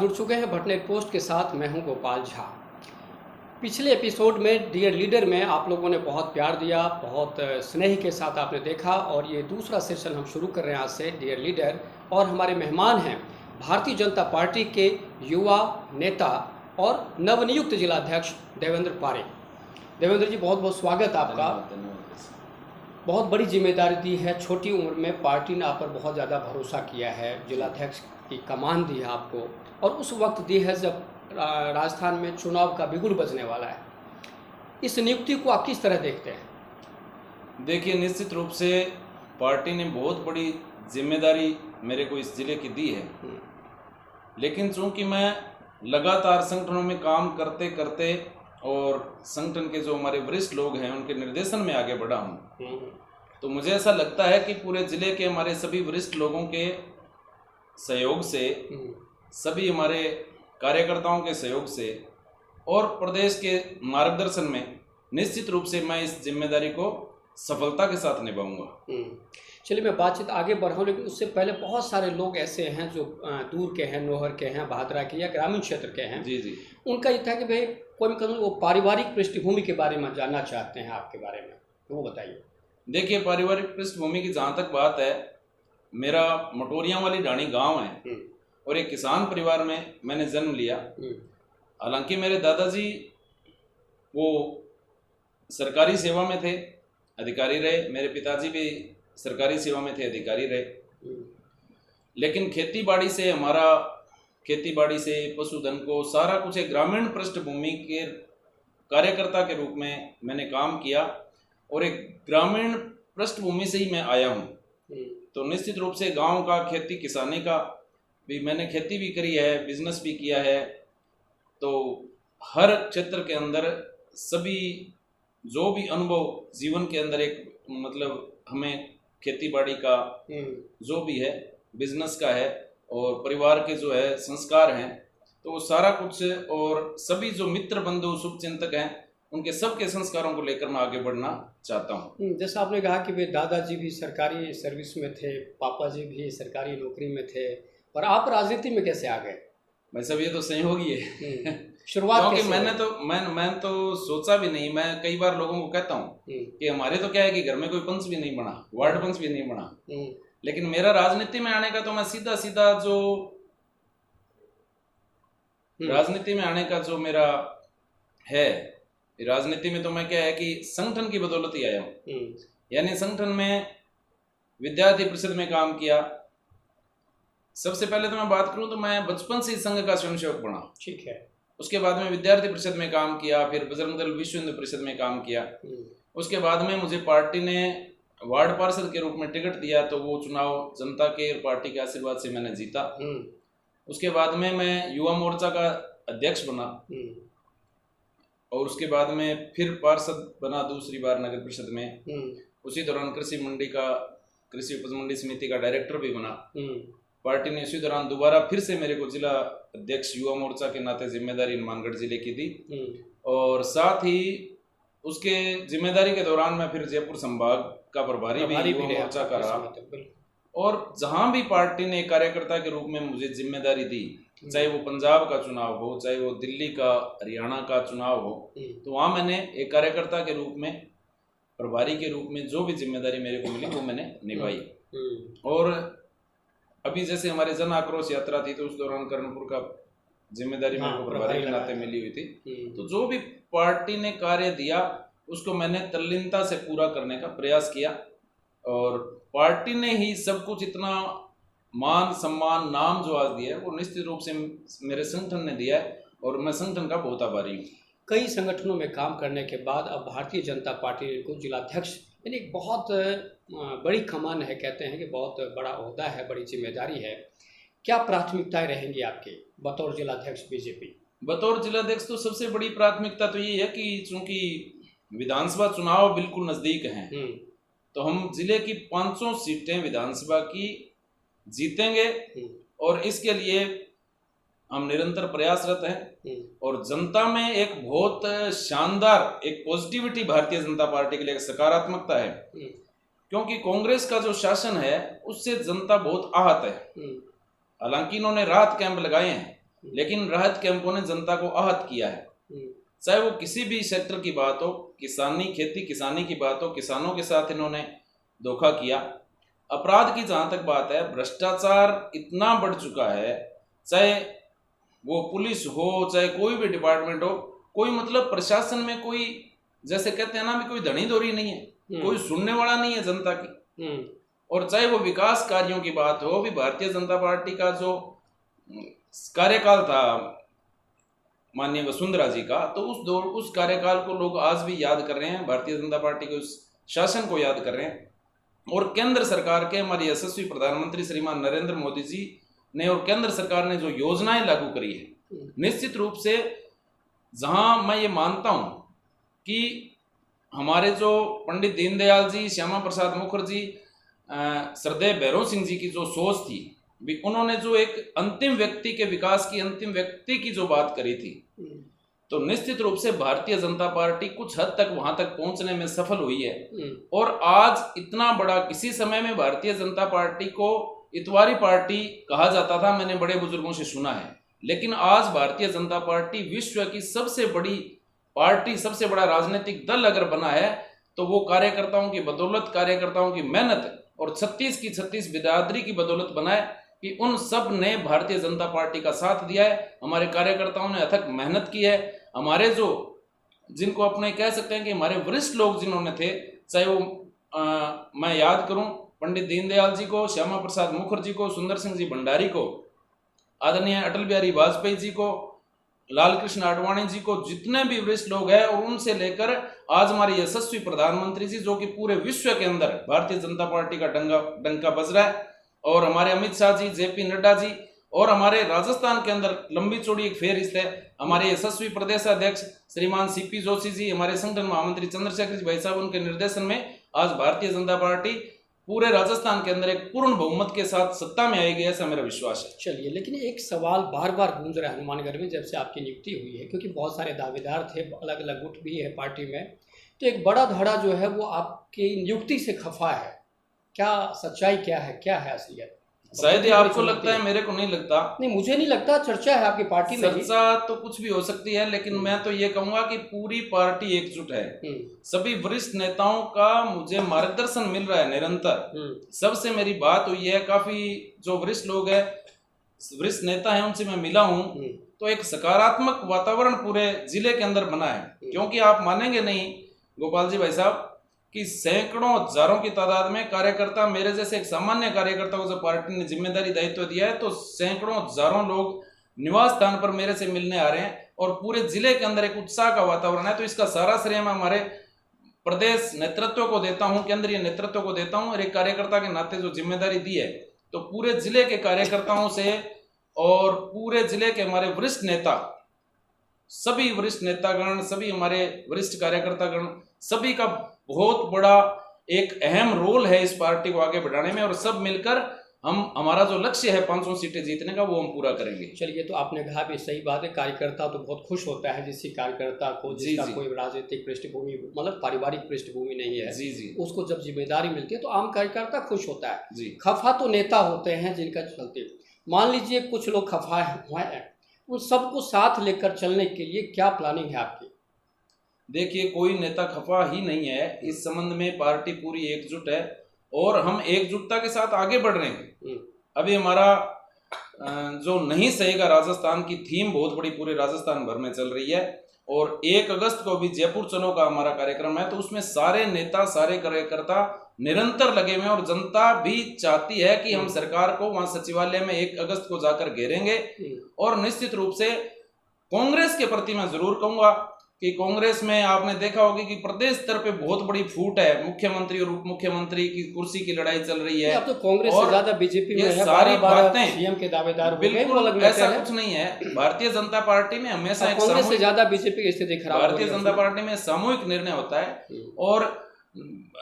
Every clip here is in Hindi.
जुड़ चुके हैं भटनेर पोस्ट के साथ। मैं हूं गोपाल झा। पिछले एपिसोड में डियर लीडर में आप लोगों ने बहुत प्यार दिया, बहुत स्नेह के साथ आपने देखा, और ये दूसरा सेशन हम शुरू कर रहे हैं आज से डियर लीडर। और हमारे मेहमान हैं भारतीय जनता पार्टी के युवा नेता और नवनियुक्त जिलाध्यक्ष देवेंद्र पारे। देवेंद्र जी, बहुत बहुत स्वागत आपका। बहुत बड़ी जिम्मेदारी दी है, छोटी उम्र में पार्टी ने आप पर बहुत ज़्यादा भरोसा किया है, जिलाध्यक्ष की कमान दी है आपको, और उस वक्त दी है जब राजस्थान में चुनाव का बिगुल बजने वाला है। इस नियुक्ति को आप किस तरह देखते हैं? देखिए, निश्चित रूप से पार्टी ने बहुत बड़ी जिम्मेदारी मेरे को इस जिले की दी है, लेकिन चूंकि मैं लगातार संगठनों में काम करते करते और संगठन के जो हमारे वरिष्ठ लोग हैं उनके निर्देशन में आगे बढ़ा हूँ, तो मुझे ऐसा लगता है कि पूरे जिले के हमारे सभी वरिष्ठ लोगों के सहयोग से, सभी हमारे कार्यकर्ताओं के सहयोग से और प्रदेश के मार्गदर्शन में निश्चित रूप से मैं इस जिम्मेदारी को सफलता के साथ निभाऊंगा। चलिए, मैं बातचीत आगे बढ़ाऊँ, लेकिन उससे पहले बहुत सारे लोग ऐसे हैं जो दूर के हैं, नोहर के हैं, भादरा के या ग्रामीण क्षेत्र के हैं। जी। उनका ये था कि भाई कोई कभी वो पारिवारिक पृष्ठभूमि के बारे में जानना चाहते हैं आपके बारे में, तो वो बताइए। देखिए, पारिवारिक पृष्ठभूमि की जहाँ तक बात है, मेरा मटोरियाँ वाली ढाणी गाँव है और एक किसान परिवार में मैंने जन्म लिया। हालांकि मेरे दादाजी वो सरकारी सेवा में थे, अधिकारी रहे। मेरे पिताजी भी सरकारी सेवा में थे, अधिकारी रहे। लेकिन खेती बाड़ी से पशुधन को सारा कुछ एक ग्रामीण पृष्ठभूमि के कार्यकर्ता के रूप में मैंने काम किया और एक ग्रामीण पृष्ठभूमि से ही मैं आया हूँ। तो निश्चित रूप से गांव का, खेती किसानी का भी मैंने खेती भी करी है, बिजनेस भी किया है। तो हर क्षेत्र के अंदर सभी जो भी अनुभव जीवन के अंदर एक मतलब हमें खेती बाड़ी का जो भी है, बिजनेस का है और परिवार के जो है संस्कार हैं, तो वो सारा कुछ और सभी जो मित्र बंधु शुभचिंतक हैं उनके सबके संस्कारों को लेकर मैं आगे बढ़ना चाहता हूँ। जैसा आपने कहा कि वे दादाजी भी सरकारी सर्विस में थे, पापा जी भी सरकारी नौकरी में थे, और आप राजनीति में कैसे आ गए? भाई साहब, ये तो संयोग ही है। शुरुआत क्योंकि मैंने तो सोचा भी नहीं। मैं कई बार लोगों को कहता हूँ कि हमारे तो क्या है कि घर में कोई पंच भी नहीं बना, वार्ड पंच भी नहीं बना, लेकिन मेरा राजनीति में आने का तो मैं सीधा जो राजनीति में आने का जो मेरा है, राजनीति में तो मैं क्या है कि संगठन की बदौलत ही आया हूँ। यानी संगठन में विद्यार्थी परिषद में काम किया। सबसे पहले तो मैं बात करूं तो मैं बचपन से संघ का स्वयंसेवक बना। ठीक है। उसके बाद में विद्यार्थी परिषद में काम किया, फिर बजरंग दल विश्व हिंदू परिषद में काम किया। उसके बाद में मुझे पार्टी ने वार्ड पार्षद के रूप में टिकट दिया, तो वो चुनाव जनता के और पार्टी के आशीर्वाद से मैंने जीता। उसके बाद में मैं युवा मोर्चा का अध्यक्ष बना और उसके बाद में फिर पार्षद बना दूसरी बार नगर परिषद में। उसी दौरान कृषि उपज मंडी समिति का डायरेक्टर भी बना। पार्टी ने इसी दौरान दोबारा फिर से मेरे को जिला अध्यक्ष युवा मोर्चा के नाते जिम्मेदारी हनुमानगढ़ जिले की दी, और साथ ही उसके जिम्मेदारी के दौरान मैं फिर जयपुर संभाग का प्रभारी भी युवा मोर्चा का रहा। और जहां भी पार्टी ने कार्यकर्ता के रूप में मुझे जिम्मेदारी दी, चाहे वो पंजाब का चुनाव हो, चाहे वो दिल्ली का, हरियाणा का चुनाव हो, तो वहां मैंने एक कार्यकर्ता के रूप में, प्रभारी के रूप में जो भी जिम्मेदारी मेरे को मिली वो मैंने निभाई। और अभी जैसे हमारे जन आक्रोश यात्रा थी, तो उस दौरान कर्णपुर का जिम्मेदारी मेरे को प्रभारी के नाते मिली हुई थी। तो जो भी पार्टी ने कार्य दिया उसको मैंने तल्लीनता से पूरा करने का प्रयास किया, और पार्टी ने ही सब कुछ इतना मान सम्मान नाम जो आज दिया है वो निश्चित रूप से मेरे संगठन ने दिया है, और मैं संगठन का बहुत आभारी हूँ। कई संगठनों में काम करने के बाद अब भारतीय जनता पार्टी को जिलाध्यक्ष, यानी एक बहुत बड़ी कमान है, कहते हैं कि बहुत बड़ा ओहदा है, बड़ी जिम्मेदारी है। क्या प्राथमिकताएं रहेंगी आपकी बतौर जिलाध्यक्ष बीजेपी? बतौर जिलाध्यक्ष तो सबसे बड़ी प्राथमिकता तो ये है कि चूंकि विधानसभा चुनाव बिल्कुल नजदीक हैं, तो हम जिले की 500 सीटें विधानसभा की जीतेंगे, और इसके लिए हम निरंतर प्रयासरत हैं। और जनता में एक बहुत शानदार एक पॉजिटिविटी भारतीय जनता पार्टी के लिए एक सकारात्मकता है, क्योंकि कांग्रेस का जो शासन है उससे जनता बहुत आहत है। हालांकि इन्होंने राहत कैंप लगाए हैं, लेकिन राहत कैंपों ने जनता को आहत किया है। चाहे वो किसी भी सेक्टर की बात हो, किसानी खेती किसानी की बात हो, किसानों के साथ इन्होंने धोखा किया। अपराध की जहां तक बात है, भ्रष्टाचार इतना बढ़ चुका है, चाहे वो पुलिस हो चाहे कोई भी डिपार्टमेंट हो, कोई मतलब प्रशासन में कोई, जैसे कहते हैं ना, भी कोई धनी धोरी नहीं है, कोई सुनने वाला नहीं है जनता की। और चाहे वो विकास कार्यों की बात हो, भी भारतीय जनता पार्टी का जो कार्यकाल था माननीय वसुंधरा जी का, तो उस कार्यकाल को लोग आज भी याद कर रहे हैं, भारतीय जनता पार्टी के उस शासन को याद कर रहे हैं। और केंद्र सरकार के हमारे यशस्वी प्रधानमंत्री श्रीमान नरेंद्र मोदी जी ने और केंद्र सरकार ने जो योजनाएं लागू करी है, निश्चित रूप से जहां मैं ये मानता हूं कि हमारे जो पंडित दीनदयाल जी, श्यामा प्रसाद मुखर्जी, सरदेव भैरव सिंह जी की जो सोच थी, भी उन्होंने जो एक अंतिम व्यक्ति के विकास की, अंतिम व्यक्ति की जो बात करी थी, तो निश्चित रूप से भारतीय जनता पार्टी कुछ हद तक वहां तक पहुंचने में सफल हुई है। और आज इतना बड़ा, किसी समय में भारतीय जनता पार्टी को इतवारी पार्टी कहा जाता था, मैंने बड़े बुजुर्गों से सुना है, लेकिन आज भारतीय जनता पार्टी विश्व की सबसे बड़ी पार्टी, सबसे बड़ा राजनीतिक दल अगर बना है, तो वो कार्यकर्ताओं की बदौलत, कार्यकर्ताओं की मेहनत और 36 की 36 बिरादरी की बदौलत बना है कि उन सब ने भारतीय जनता पार्टी का साथ दिया है। हमारे कार्यकर्ताओं ने अथक मेहनत की है। हमारे जो, जिनको अपने कह सकते हैं कि हमारे वरिष्ठ लोग जिन्होंने थे, चाहे वो मैं याद करूं पंडित दीनदयाल जी को, श्यामा प्रसाद मुखर्जी को, सुंदर सिंह जी भंडारी को, आदरणीय अटल बिहारी वाजपेयी जी को, लाल कृष्ण आडवाणी जी को, जितने भी वरिष्ठ लोग हैं, और उनसे लेकर आज हमारे यशस्वी प्रधानमंत्री जी, जो कि पूरे विश्व के अंदर भारतीय जनता पार्टी का डंका बज रहा है, और हमारे अमित शाह जी, जेपी नड्डा जी, और हमारे राजस्थान के अंदर लंबी चौड़ी एक फेहरिस्त है, हमारे यशस्वी प्रदेशाध्यक्ष श्रीमान सीपी जोशी जी, हमारे संगठन महामंत्री चंद्रशेखर जी भाई साहब, उनके निर्देशन में आज भारतीय जनता पार्टी पूरे राजस्थान के अंदर एक पूर्ण बहुमत के साथ सत्ता में आएगी, ऐसा मेरा विश्वास है। चलिए, लेकिन एक सवाल बार बार गूंज रहा है हनुमानगढ़ में जब से आपकी नियुक्ति हुई है, क्योंकि बहुत सारे दावेदार थे, अलग अलग गुट भी है पार्टी में, तो एक बड़ा धड़ा जो है वो आपकी नियुक्ति से खफा है। क्या सच्चाई क्या है असलियत? शायद ही आपको लगता है, मेरे को नहीं लगता। नहीं, मुझे नहीं लगता। चर्चा है आपकी पार्टी में। चर्चा तो कुछ भी हो सकती है, लेकिन मैं तो ये कहूंगा कि पूरी पार्टी एकजुट है। सभी वरिष्ठ नेताओं का मुझे मार्गदर्शन मिल रहा है निरंतर। सबसे मेरी बात हुई है, काफी जो वरिष्ठ लोग हैं, वरिष्ठ नेता हैं, उनसे मैं मिला हूं, तो एक सकारात्मक वातावरण पूरे जिले के अंदर बना है। क्योंकि आप मानेंगे नहीं गोपाल जी भाई साहब कि सैकड़ों हजारों की तादाद में कार्यकर्ता, मेरे जैसे एक सामान्य कार्यकर्ता को जब पार्टी ने जिम्मेदारी दायित्व दिया है, तो सैकड़ों हजारों लोग निवास स्थान पर मेरे से मिलने आ रहे हैं, और पूरे जिले के अंदर एक उत्साह का वातावरण है। तो इसका सारा श्रेय मैं हमारे प्रदेश नेतृत्व को देता हूं, केंद्रीय नेतृत्व को देता हूं, और एक कार्यकर्ता के नाते जो जिम्मेदारी दी है, तो पूरे जिले के कार्यकर्ताओं से और पूरे जिले के हमारे वरिष्ठ नेता, सभी वरिष्ठ नेतागण, सभी हमारे वरिष्ठ कार्यकर्तागण, सभी का बहुत बड़ा एक अहम रोल है इस पार्टी को आगे बढ़ाने में, और सब मिलकर हम, हमारा जो लक्ष्य है 500 सीटें जीतने का, वो हम पूरा करेंगे। चलिए, तो आपने कहा भी सही बात है, कार्यकर्ता तो बहुत खुश होता है जिससे कार्यकर्ता को, जिसका कोई राजनीतिक पृष्ठभूमि, मतलब पारिवारिक पृष्ठभूमि नहीं है, जी, उसको जब जिम्मेदारी मिलती है तो आम कार्यकर्ता खुश होता है जी। खफा तो नेता होते हैं जिनका चलते, मान लीजिए कुछ लोग खफा है, उन सबको साथ लेकर चलने के लिए क्या प्लानिंग है आपकी? देखिए, कोई नेता खफा ही नहीं है। इस संबंध में पार्टी पूरी एकजुट है, और हम एकजुटता के साथ आगे बढ़ रहे हैं। अभी हमारा जो नहीं सहेगा राजस्थान की थीम बहुत बड़ी पूरे राजस्थान भर में चल रही है, और 1 अगस्त को भी जयपुर चुनाव का हमारा कार्यक्रम है, तो उसमें सारे नेता, सारे कार्यकर्ता निरंतर लगे हुए हैं, और जनता भी चाहती है कि हम सरकार को वहां सचिवालय में 1 अगस्त को जाकर घेरेंगे। और निश्चित रूप से कांग्रेस के प्रति मैं जरूर कहूंगा कि कांग्रेस में आपने देखा होगा कि प्रदेश स्तर पे बहुत बड़ी फूट है, मुख्यमंत्री और उप मुख्यमंत्री की कुर्सी की लड़ाई चल रही है। अब तो कांग्रेस से ज्यादा बीजेपी में है, सारी बातें सीएम के दावेदार बिल्कुल ऐसा कुछ नहीं है। भारतीय जनता पार्टी में हमेशा कांग्रेस से ज्यादा बीजेपी की स्थिति खराब, भारतीय जनता पार्टी में सामूहिक निर्णय होता है, और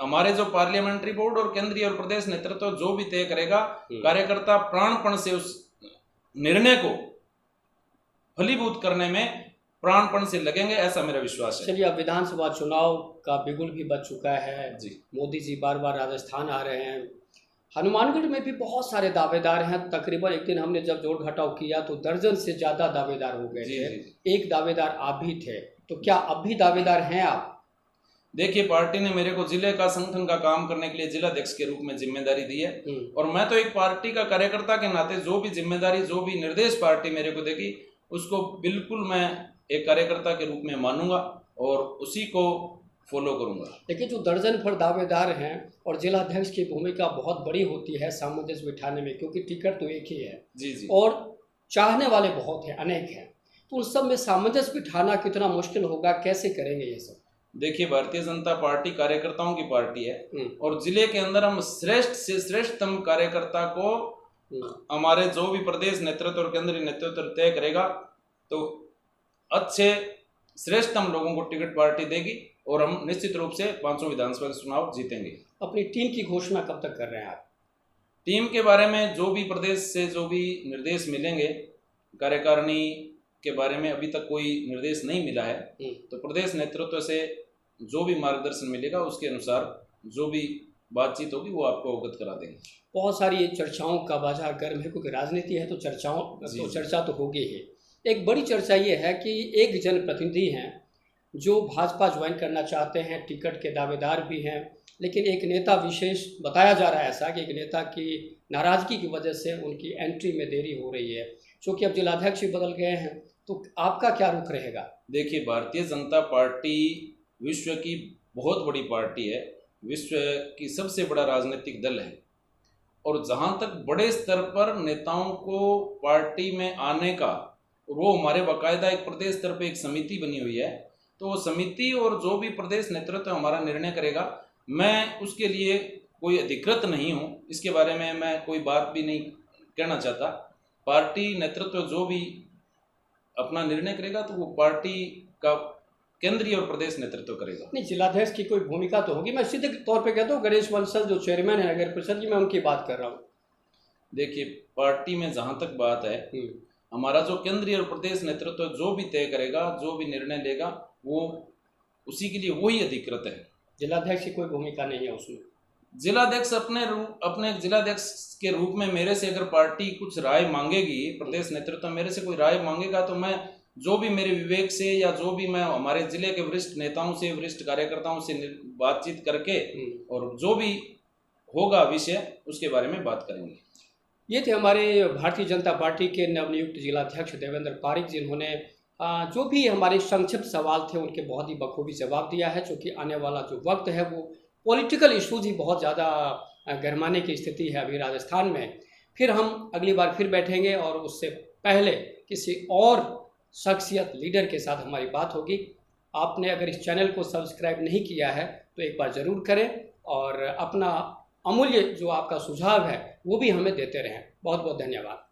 हमारे जो पार्लियामेंट्री बोर्ड और केंद्रीय और प्रदेश नेतृत्व जो भी तय करेगा, कार्यकर्ता प्राणपण से उस निर्णय को फलीभूत करने में प्राणपण से लगेंगे, ऐसा मेरा विश्वास है। चलिए, अब विधानसभा चुनाव का बिगुल भी बच चुका है जी। मोदी जी बार बार राजस्थान आ रहे हैं, हनुमानगढ़ में भी बहुत सारे दावेदार हैं। तकरीबन एक दिन हमने जब जोड़ घटाव किया तो दर्जन से ज़्यादा दावेदार हो गए थे। एक दावेदार आप भी थे, तो क्या अब भी दावेदार हैं आप? देखिए, पार्टी ने मेरे को जिले का संगठन का काम करने के लिए जिलाध्यक्ष के रूप में जिम्मेदारी दी है, और मैं तो एक पार्टी का कार्यकर्ता के नाते जो भी जिम्मेदारी, जो भी निर्देश पार्टी मेरे को देगी, उसको बिल्कुल मैं एक कार्यकर्ता के रूप में मानूंगा और उसी को फॉलो करूंगा। लेकिन जो दर्जन भर दावेदार हैं और जिलाध्यक्ष की भूमिका बहुत बड़ी होती है सामंजस्य बिठाने में, क्योंकि टिकट तो एक ही है जी, और चाहने वाले बहुत हैं, अनेक हैं, तो उन सब में सामंजस्य बिठाना कितना मुश्किल होगा, कैसे करेंगे ये सब? देखिए, भारतीय जनता पार्टी कार्यकर्ताओं की पार्टी है और जिले के अंदर हम श्रेष्ठ से श्रेष्ठतम कार्यकर्ता को हमारे जो भी प्रदेश नेतृत्व और केंद्रीय नेतृत्व तय करेगा, तो अच्छे श्रेष्ठतम लोगों को टिकट पार्टी देगी और हम निश्चित रूप से 500 विधानसभा चुनाव जीतेंगे। अपनी टीम की घोषणा कब तक कर रहे हैं आप? टीम के बारे में जो भी प्रदेश से जो भी निर्देश मिलेंगे, कार्यकारिणी के बारे में अभी तक कोई निर्देश नहीं मिला है, तो प्रदेश नेतृत्व से जो भी मार्गदर्शन मिलेगा उसके अनुसार जो भी बातचीत होगी वो आपको अवगत करा देंगे। बहुत सारी चर्चाओं का बाजार गर्म है, क्योंकि राजनीति है तो चर्चा तो होगी ही। एक बड़ी चर्चा ये है कि एक जनप्रतिनिधि हैं जो भाजपा ज्वाइन करना चाहते हैं, टिकट के दावेदार भी हैं, लेकिन एक नेता विशेष बताया जा रहा है ऐसा कि एक नेता की नाराज़गी की वजह से उनकी एंट्री में देरी हो रही है, क्योंकि अब जिलाध्यक्ष भी बदल गए हैं, तो आपका क्या रुख रहेगा? देखिए, भारतीय जनता पार्टी विश्व की बहुत बड़ी पार्टी है, विश्व की सबसे बड़ा राजनीतिक दल है, और जहाँ तक बड़े स्तर पर नेताओं को पार्टी में आने का, वो हमारे बाकायदा एक प्रदेश स्तर पर एक समिति बनी हुई है, तो वो समिति और जो भी प्रदेश नेतृत्व हमारा निर्णय करेगा, मैं उसके लिए कोई अधिकृत नहीं हूँ, इसके बारे में मैं कोई बात भी नहीं कहना चाहता। पार्टी नेतृत्व जो भी अपना निर्णय करेगा तो वो पार्टी का केंद्रीय और प्रदेश नेतृत्व करेगा। नहीं, जिलाध्यक्ष की कोई भूमिका तो होगी। मैं सीधे तौर पे कहता हूँ गणेश बंसल जो चेयरमैन है नगर परिषद की, मैं उनकी बात कर रहा हूँ। देखिए, पार्टी में जहाँ तक बात है, हमारा जो केंद्रीय और प्रदेश नेतृत्व जो भी तय करेगा, जो भी निर्णय लेगा, वो उसी के लिए वही अधिकृत है। जिलाध्यक्ष की कोई भूमिका नहीं है उसमें। जिलाध्यक्ष अपने जिलाध्यक्ष के रूप में मेरे से अगर पार्टी कुछ राय मांगेगी, प्रदेश नेतृत्व मेरे से कोई राय मांगेगा, तो मैं जो भी मेरे विवेक से या जो भी मैं हमारे जिले के वरिष्ठ नेताओं से, वरिष्ठ कार्यकर्ताओं से बातचीत करके और जो भी होगा विषय उसके बारे में बात करेंगे। ये थे हमारे भारतीय जनता पार्टी के नवनियुक्त जिलाध्यक्ष देवेंद्र पारिक, जिन्होंने जो भी हमारे संक्षिप्त सवाल थे उनके बहुत ही बखूबी जवाब दिया है। चूँकि आने वाला जो वक्त है वो पॉलिटिकल इश्यूज ही बहुत ज़्यादा गरमाने की स्थिति है अभी राजस्थान में। फिर हम अगली बार फिर बैठेंगे और उससे पहले किसी और शख्सियत लीडर के साथ हमारी बात होगी। आपने अगर इस चैनल को सब्सक्राइब नहीं किया है तो एक बार ज़रूर करें और अपना अमूल्य जो आपका सुझाव है वो भी हमें देते रहें। बहुत बहुत धन्यवाद।